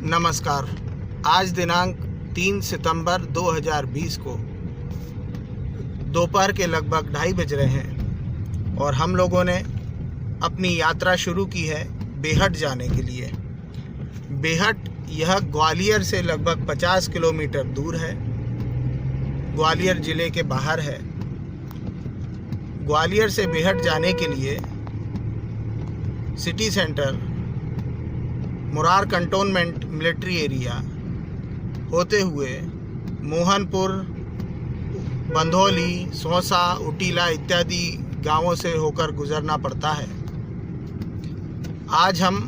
नमस्कार। आज दिनांक 3 सितंबर 2020 को दोपहर के लगभग 2:30 बज रहे हैं और हम लोगों ने अपनी यात्रा शुरू की है बेहट जाने के लिए। बेहट यह ग्वालियर से लगभग 50 किलोमीटर दूर है। ग्वालियर ज़िले के बाहर है। ग्वालियर से बेहट जाने के लिए city centre, Murar cantonment military area होते हुए मोहनपुर, बंधौली, सौसा, उटीला इत्यादि गांवों से होकर गुजरना पड़ता है। आज हम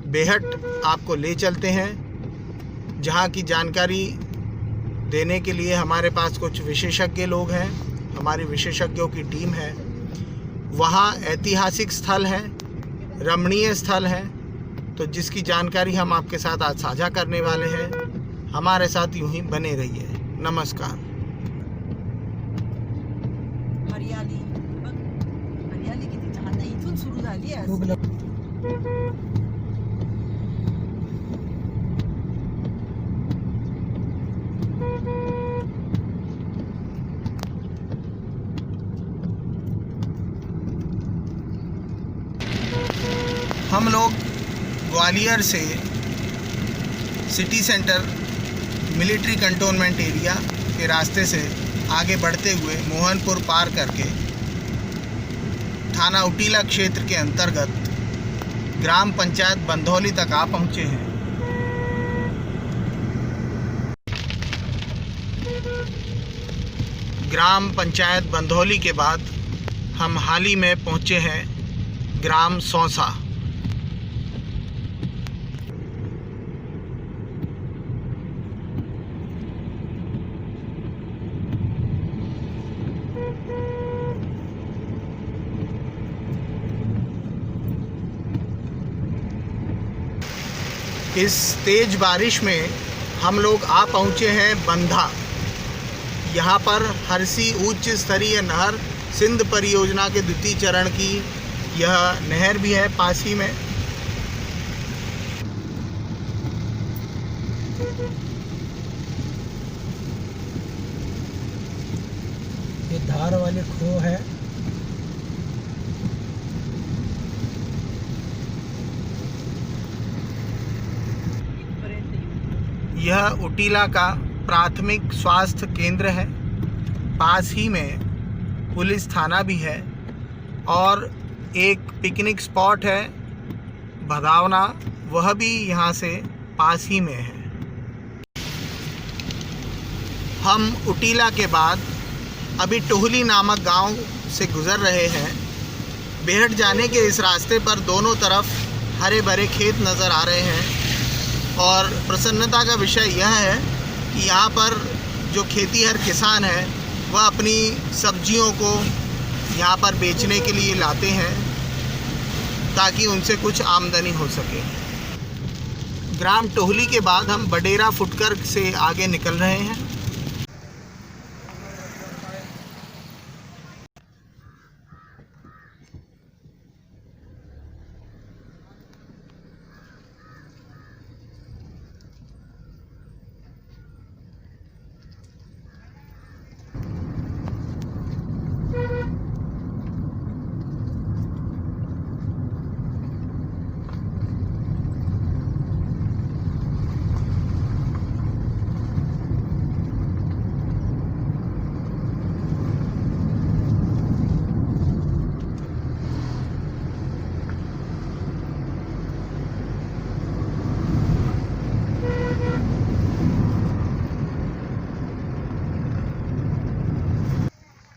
बेहट आपको ले चलते हैं, जहां की जानकारी देने के लिए हमारे पास कुछ विशेषज्ञ लोग हैं। हमारी विशेषज्ञों की टीम है। वहां ऐतिहासिक स्थल हैं, रमणीय स्थल हैं, तो जिसकी जानकारी हम आपके साथ आज साझा करने वाले हैं। हमारे साथ यूं ही बने रहिए। नमस्कार। हरियाली किती छान आहे। इथून सुरू झाली आहे। हम लोग ग्वालियर से city centre military cantonment area के रास्ते से आगे बढ़ते हुए मोहनपुर पार करके थाना उटीला क्षेत्र के अंतर्गत ग्राम पंचायत बंधौली तक आ पहुँचे हैं। ग्राम पंचायत बंधौली के बाद हम हाल ही में पहुँचे हैं ग्राम सौसा। इस तेज बारिश में हम लोग आ पहुँचे हैं बंधा। यहाँ पर हरसी उच्च स्तरीय नहर सिंध परियोजना के द्वितीय चरण की यह नहर भी है पास ही में। ये धार वाले खो है। यह उटीला का प्राथमिक स्वास्थ्य केंद्र है। पास ही में पुलिस थाना भी है और एक पिकनिक स्पॉट है भदावना, वह भी यहाँ से पास ही में है। हम उटीला के बाद अभी टोहली नामक गांव से गुज़र रहे हैं। बेहट जाने के इस रास्ते पर दोनों तरफ हरे भरे खेत नज़र आ रहे हैं और प्रसन्नता का विषय यह है कि यहाँ पर जो खेतीहर किसान हैं वह अपनी सब्जियों को यहाँ पर बेचने के लिए लाते हैं ताकि उनसे कुछ आमदनी हो सके। ग्राम टोहली के बाद हम बडेरा फुटकर से आगे निकल रहे हैं।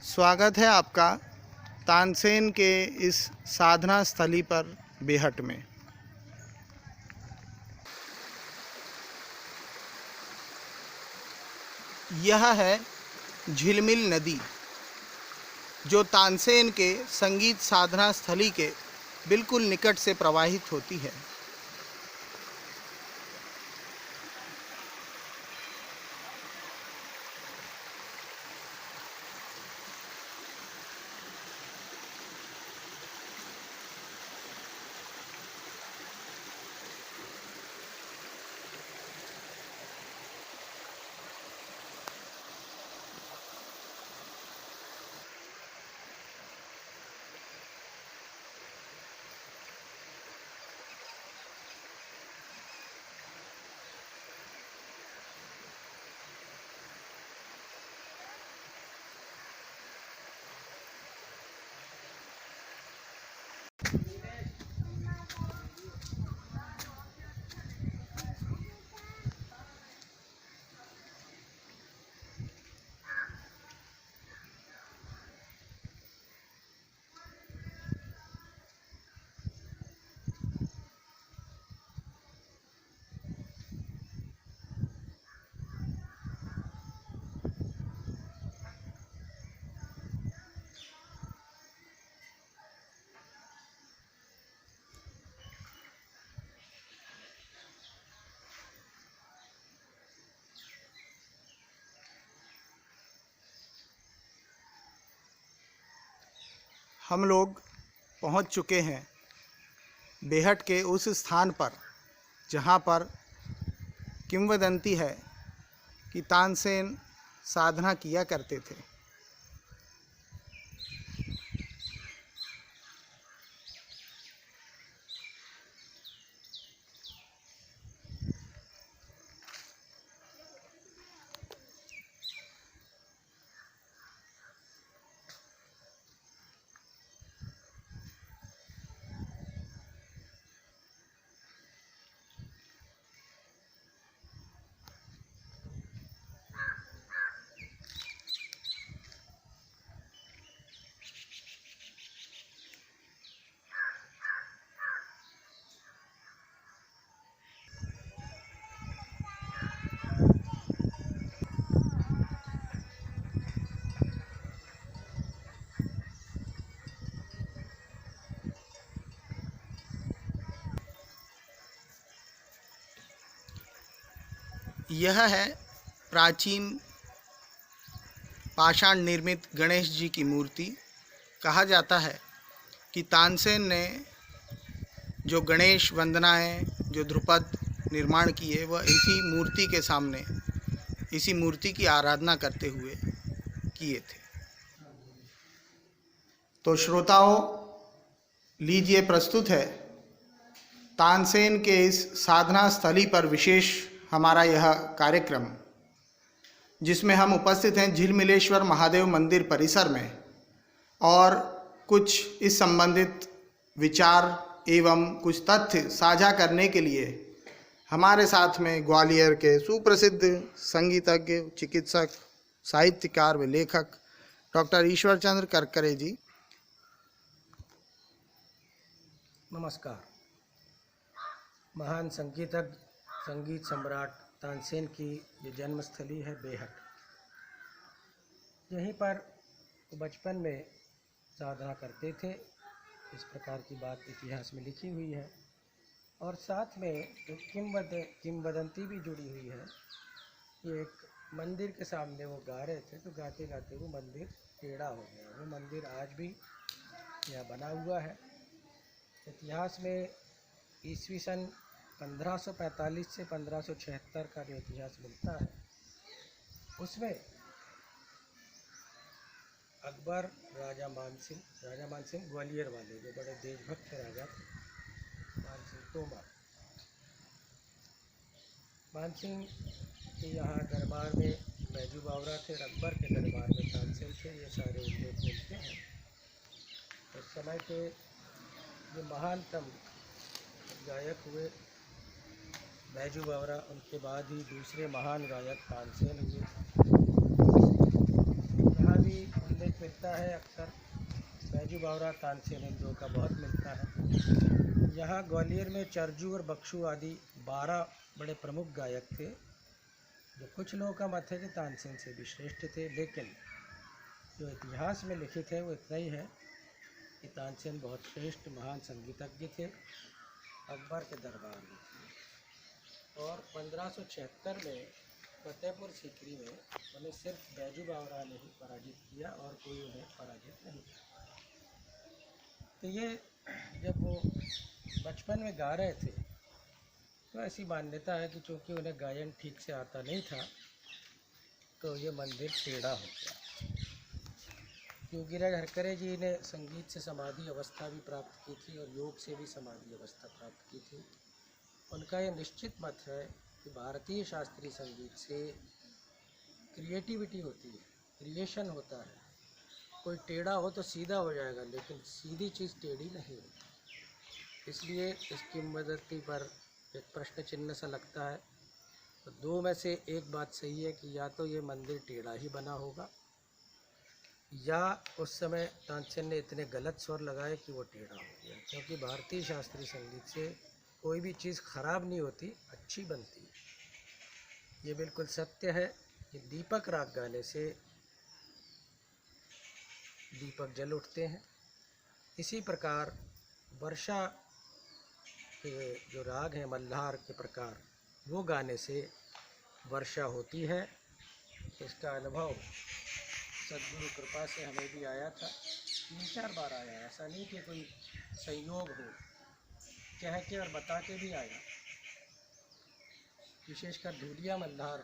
स्वागत है आपका तानसेन के इस साधना स्थली पर बेहट में। यह है झिलमिल नदी, जो तानसेन के संगीत साधना स्थली के बिल्कुल निकट से प्रवाहित होती है। हम लोग पहुंच चुके हैं बेहट के उस स्थान पर जहां पर किंवदंती है कि तानसेन साधना किया करते थे। यह है प्राचीन पाषाण निर्मित गणेश जी की मूर्ति। कहा जाता है कि तानसेन ने जो गणेश वंदनाएं, जो ध्रुपद निर्माण किए, वह इसी मूर्ति के सामने, इसी मूर्ति की आराधना करते हुए किए थे। तो श्रोताओं, लीजिए प्रस्तुत है तानसेन के इस साधना स्थली पर विशेष हमारा यह कार्यक्रम, जिसमें हम उपस्थित हैं झिलमिलेश्वर महादेव मंदिर परिसर में, और कुछ इस संबंधित विचार एवं कुछ तथ्य साझा करने के लिए हमारे साथ में ग्वालियर के सुप्रसिद्ध संगीतज्ञ, चिकित्सक, साहित्यकार व लेखक डॉक्टर ईश्वर चंद्र करकरे जी। नमस्कार। महान संगीतज्ञ, संगीत सम्राट तानसेन की ये जन्मस्थली है बेहट। यहीं पर बचपन में साधना करते थे, इस प्रकार की बात इतिहास में लिखी हुई है। और साथ में एक किंवदंती भी जुड़ी हुई है। ये एक मंदिर के सामने वो गा रहे थे, तो गाते गाते वो मंदिर टेढ़ा हो गया। वो मंदिर आज भी यहाँ बना हुआ है। इतिहास में ईस्वी सन 1545 से 1576 का जो इतिहास मिलता है, उसमें अकबर, राजा मानसिंह ग्वालियर वाले, जो बड़े देशभक्त राजा थे, मानसिंह तोमर, मानसिंह के यहाँ दरबार में बैजू बावरा थे, अकबर के दरबार में तानसेन थे। ये सारे उल्लेख मिलते हैं। उस समय के जो महानतम गायक हुए बैजू बावरा, उनके बाद ही दूसरे महान गायक तानसेन हुए। यहाँ भी उल्लेख मिलता है, अक्सर बैजू बावरा, तानसेन, इन दो का बहुत मिलता है। यहाँ ग्वालियर में चरजू और बख्शू आदि 12 बड़े प्रमुख गायक थे, जो कुछ लोगों का मत है कि तानसेन से भी श्रेष्ठ थे। लेकिन जो इतिहास में लिखित है वो इतना ही है कि तानसेन बहुत श्रेष्ठ महान संगीतज्ञ थे, अकबर के दरबार में। और 1576 में फतेहपुर सीकरी में उन्हें सिर्फ बैजू बावरा ने ही पराजित किया और कोई उन्हें पराजित नहीं किया। तो ये जब वो बचपन में गा रहे थे, तो ऐसी मान्यता है कि चूँकि उन्हें गायन ठीक से आता नहीं था, तो ये मंदिर टेढ़ा हो गया। योगीराज हरकरे जी ने संगीत से समाधि अवस्था भी प्राप्त की थी और योग से भी समाधि अवस्था प्राप्त की थी। उनका ये निश्चित मत है कि भारतीय शास्त्रीय संगीत से क्रिएटिविटी होती है, क्रिएशन होता है। कोई टेढ़ा हो तो सीधा हो जाएगा, लेकिन सीधी चीज़ टेढ़ी नहीं होती। इसलिए इस किंवदंती पर एक प्रश्न चिन्ह सा लगता है। तो दो में से एक बात सही है कि या तो ये मंदिर टेढ़ा ही बना होगा, या उस समय तानसेन ने इतने गलत स्वर लगाए कि वो टेढ़ा हो गया। क्योंकि भारतीय शास्त्रीय संगीत से कोई भी चीज़ खराब नहीं होती, अच्छी बनती है। ये बिल्कुल सत्य है कि दीपक राग गाने से दीपक जल उठते हैं। इसी प्रकार वर्षा के जो राग हैं, मल्हार के प्रकार, वो गाने से वर्षा होती है। इसका अनुभव सद्गुरु कृपा से हमें भी आया था। 3-4 बार आया, ऐसा नहीं कि कोई संयोग हो, कह के और बता के भी आया। विशेषकर ढूलिया मल्हार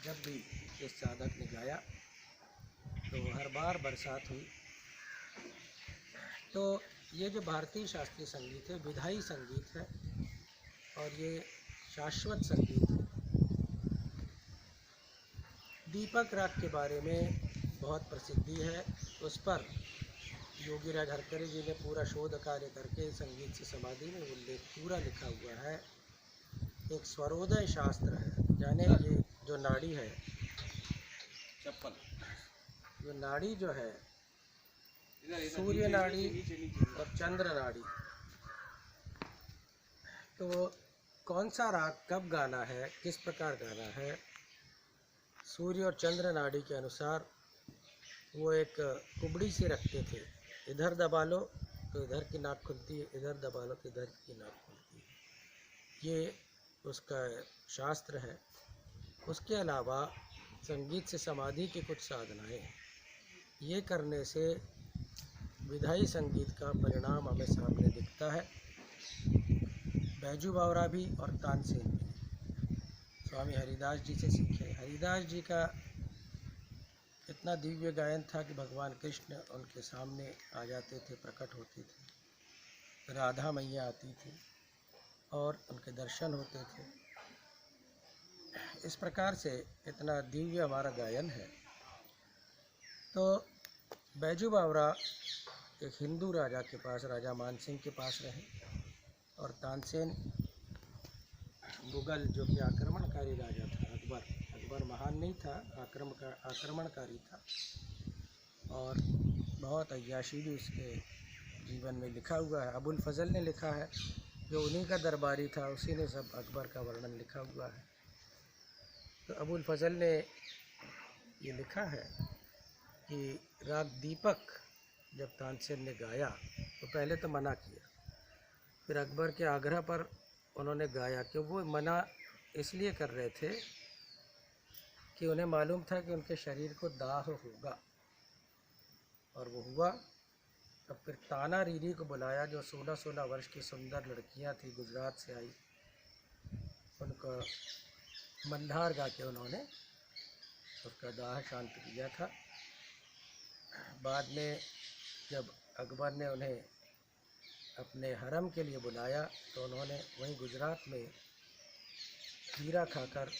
जब भी इस साधक ने गाया तो हर बार बरसात हुई। तो ये जो भारतीय शास्त्रीय संगीत है विधायी संगीत है और ये शाश्वत संगीत है। दीपक राग के बारे में बहुत प्रसिद्धि है, उस पर योगीराज हरकरे जी ने पूरा शोध कार्य करके संगीत से समाधि में उल्लेख पूरा लिखा हुआ है। एक स्वरोदय शास्त्र है, यानी ये जो नाड़ी है चप्पल, जो नाड़ी जो है सूर्य नाड़ी और चंद्र नाड़ी, तो कौन सा राग कब गाना है, किस प्रकार गाना है, सूर्य और चंद्र नाड़ी के अनुसार वो एक कुबड़ी से रखते थे। इधर दबा लो तो इधर की नाक खुलती है, इधर दबा लो तो इधर की नाक खुलती है। ये उसका शास्त्र है। उसके अलावा संगीत से समाधि की कुछ साधनाएं, ये करने से विधायी संगीत का परिणाम हमें सामने दिखता है। बैजू बावरा भी और तानसेन भी स्वामी हरिदास जी से सीखे। हरिदास जी का इतना दिव्य गायन था कि भगवान कृष्ण उनके सामने आ जाते थे, प्रकट होते थे, राधा मैया आती थी और उनके दर्शन होते थे। इस प्रकार से इतना दिव्य हमारा गायन है। तो बैजू बावरा एक हिंदू राजा के पास, राजा मानसिंह के पास रहे, और तानसेन मुगल जो कि आक्रमणकारी राजा था, अकबर महान नहीं था, आक्रमणकारी था और बहुत अय्याशी भी उसके जीवन में लिखा हुआ है। अबुल फजल ने लिखा है, जो उन्हीं का दरबारी था, उसी ने सब अकबर का वर्णन लिखा हुआ है। तो अबुल फजल ने ये लिखा है कि राग दीपक जब तानसेन ने गाया तो पहले तो मना किया, फिर अकबर के आग्रह पर उन्होंने गाया कि वो मना इसलिए कर रहे थे कि उन्हें मालूम था कि उनके शरीर को दाह होगा, और वो हुआ। तब फिर ताना रीरी को बुलाया, जो 16-16 वर्ष की सुंदर लड़कियां थी, गुजरात से आई, उनको मल्हार गा के उन्होंने उसका दाह शांत किया था। बाद में जब अकबर ने उन्हें अपने हरम के लिए बुलाया तो उन्होंने वहीं गुजरात में हीरा खाकर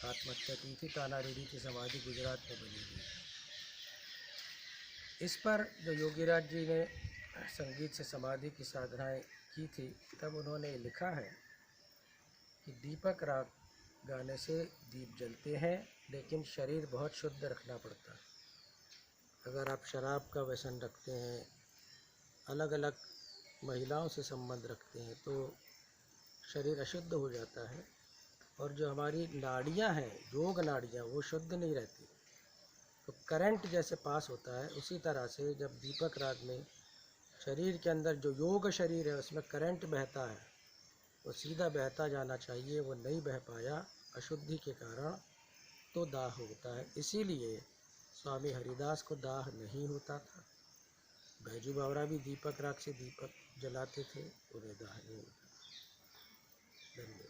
आत्महत्या की थी। ताना रीरी की समाधि गुजरात में बनी हुई है। इस पर जो योगीराज जी ने संगीत से समाधि की साधनाएं की थी, तब उन्होंने लिखा है कि दीपक राग गाने से दीप जलते हैं, लेकिन शरीर बहुत शुद्ध रखना पड़ता है। अगर आप शराब का व्यसन रखते हैं, अलग अलग महिलाओं से संबंध रखते हैं, तो शरीर अशुद्ध हो जाता है और जो हमारी नाड़ियां हैं, योग नाड़ियां, वो शुद्ध नहीं रहती। तो करंट जैसे पास होता है, उसी तरह से जब दीपक राग में शरीर के अंदर जो योग शरीर है उसमें करंट बहता है, वो सीधा बहता जाना चाहिए, वो नहीं बह पाया अशुद्धि के कारण, तो दाह होता है। इसीलिए स्वामी हरिदास को दाह नहीं होता था। बैजू बावरा भी दीपक राग से दीपक जलाते थे, उन्हें दाह नहीं होता। धन्यवाद।